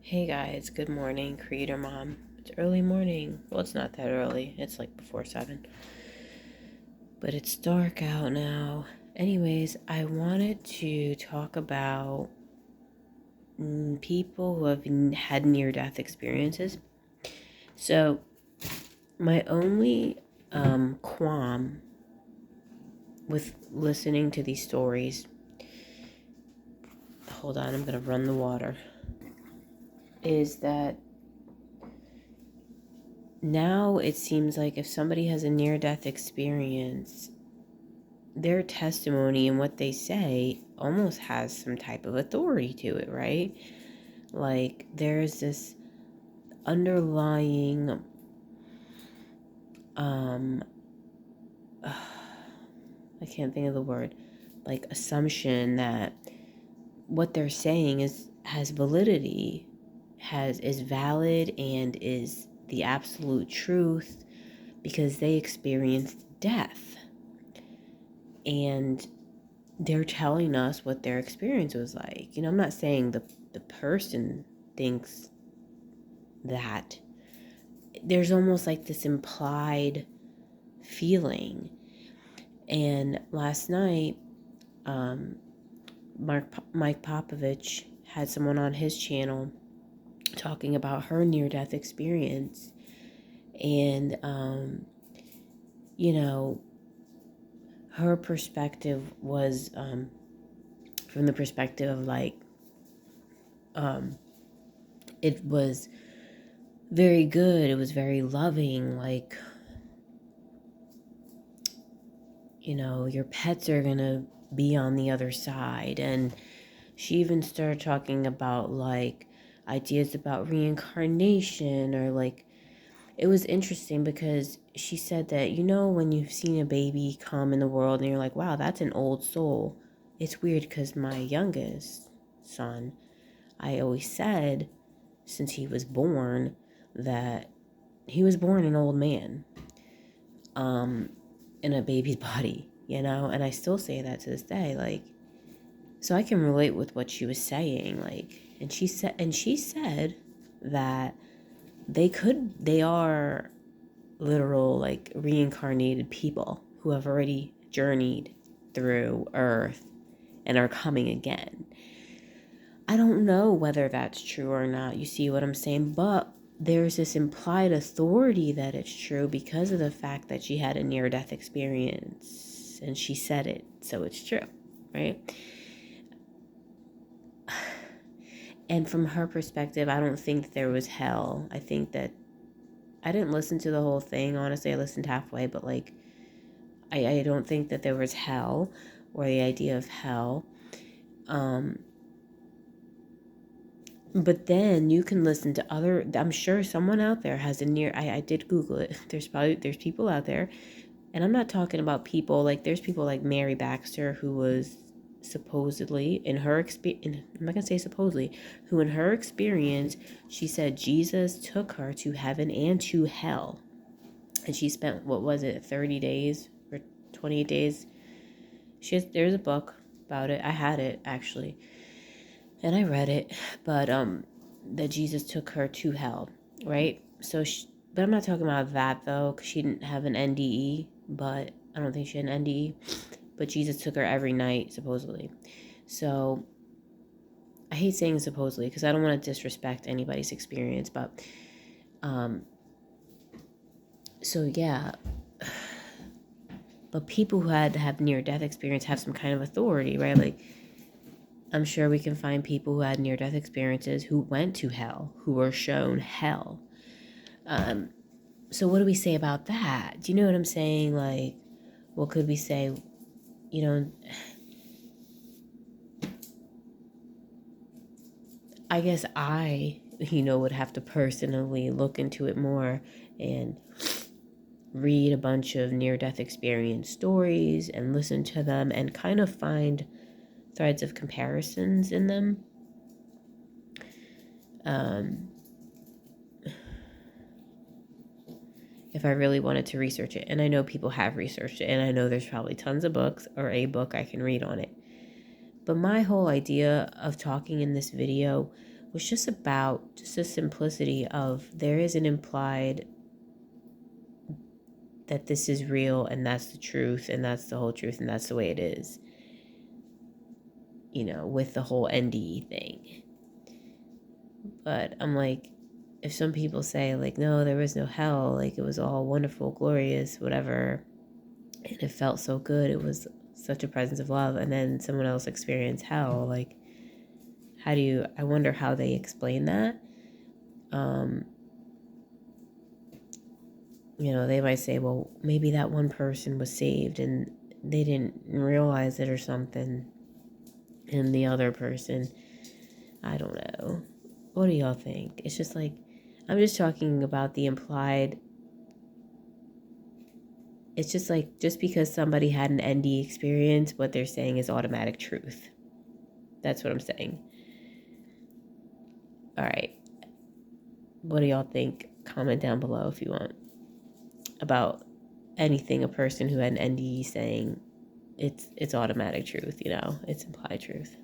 Hey guys, good morning, Creator Mom. It's early morning. Well, it's not that early. It's like before 7. But it's dark out now. Anyways, I wanted to talk about people who have had near-death experiences. So, my only qualm with listening to these stories, hold on, I'm going to run the water, is that now it seems like if somebody has a near-death experience, their testimony and what they say almost has some type of authority to it, right? Like there's this underlying I can't think of the word, like assumption that what they're saying has validity, is valid and is the absolute truth because they experienced death. And they're telling us what their experience was like. I'm not saying the person thinks that. There's almost like this implied feeling. And last night, Mike Popovich had someone on his channel talking about her near-death experience. And, her perspective was from the perspective of like, it was very good. It was very loving. Like, your pets are going to be on the other side. And she even started talking about like ideas about reincarnation, or like, it was interesting because she said that, when you've seen a baby come in the world and you're like, wow, that's an old soul. It's weird because my youngest son, I always said since he was born that he was born an old man in a baby's body, and I still say that to this day. Like, so I can relate with what she was saying. Like, and she said that they are literal, like, reincarnated people who have already journeyed through Earth and are coming again. I don't know whether that's true or not. You see what I'm saying? But there's this implied authority that it's true because of the fact that she had a near-death experience and she said it, so it's true, right? And from her perspective, I don't think there was hell. I think that I didn't listen to the whole thing. Honestly, I listened halfway, but like, I don't think that there was hell or the idea of hell. But then you can listen to I'm sure someone out there has I did Google it. There's people out there, and I'm not talking about people, like there's people like Mary Baxter, who was supposedly in her experience, I'm not going to say supposedly, who in her experience, she said Jesus took her to heaven and to hell. And she spent, what was it, 30 days or 28 days? There's a book about it. I had it actually. And I read it, but that Jesus took her to hell, right? But I'm not talking about that though, because she didn't have an NDE, but I don't think she had an NDE, but Jesus took her every night, supposedly. So I hate saying supposedly because I don't want to disrespect anybody's experience, but so yeah. But people who had to have near-death experience have some kind of authority, right? Like, I'm sure we can find people who had near-death experiences who went to hell, who were shown hell. So what do we say about that? Do you know what I'm saying? Like, what could we say? I guess I, would have to personally look into it more and read a bunch of near-death experience stories and listen to them and kind of find threads of comparisons in them. If I really wanted to research it. And I know people have researched it, and I know there's probably tons of books or a book I can read on it. But my whole idea of talking in this video was just about just the simplicity of there is an implied that this is real and that's the truth and that's the whole truth and that's the way it is, with the whole NDE thing. But I'm like, if some people say like, no, there was no hell, like it was all wonderful, glorious, whatever, and it felt so good, it was such a presence of love, and then someone else experienced hell, like, I wonder how they explain that. They might say, well, maybe that one person was saved and they didn't realize it or something, and the other person, I don't know. What do y'all think? It's just like, I'm just talking about the implied. It's just like, just because somebody had an NDE experience, what they're saying is automatic truth. That's what I'm saying. All right. What do y'all think? Comment down below if you want about anything a person who had an NDE saying. It's automatic truth, it's implied truth.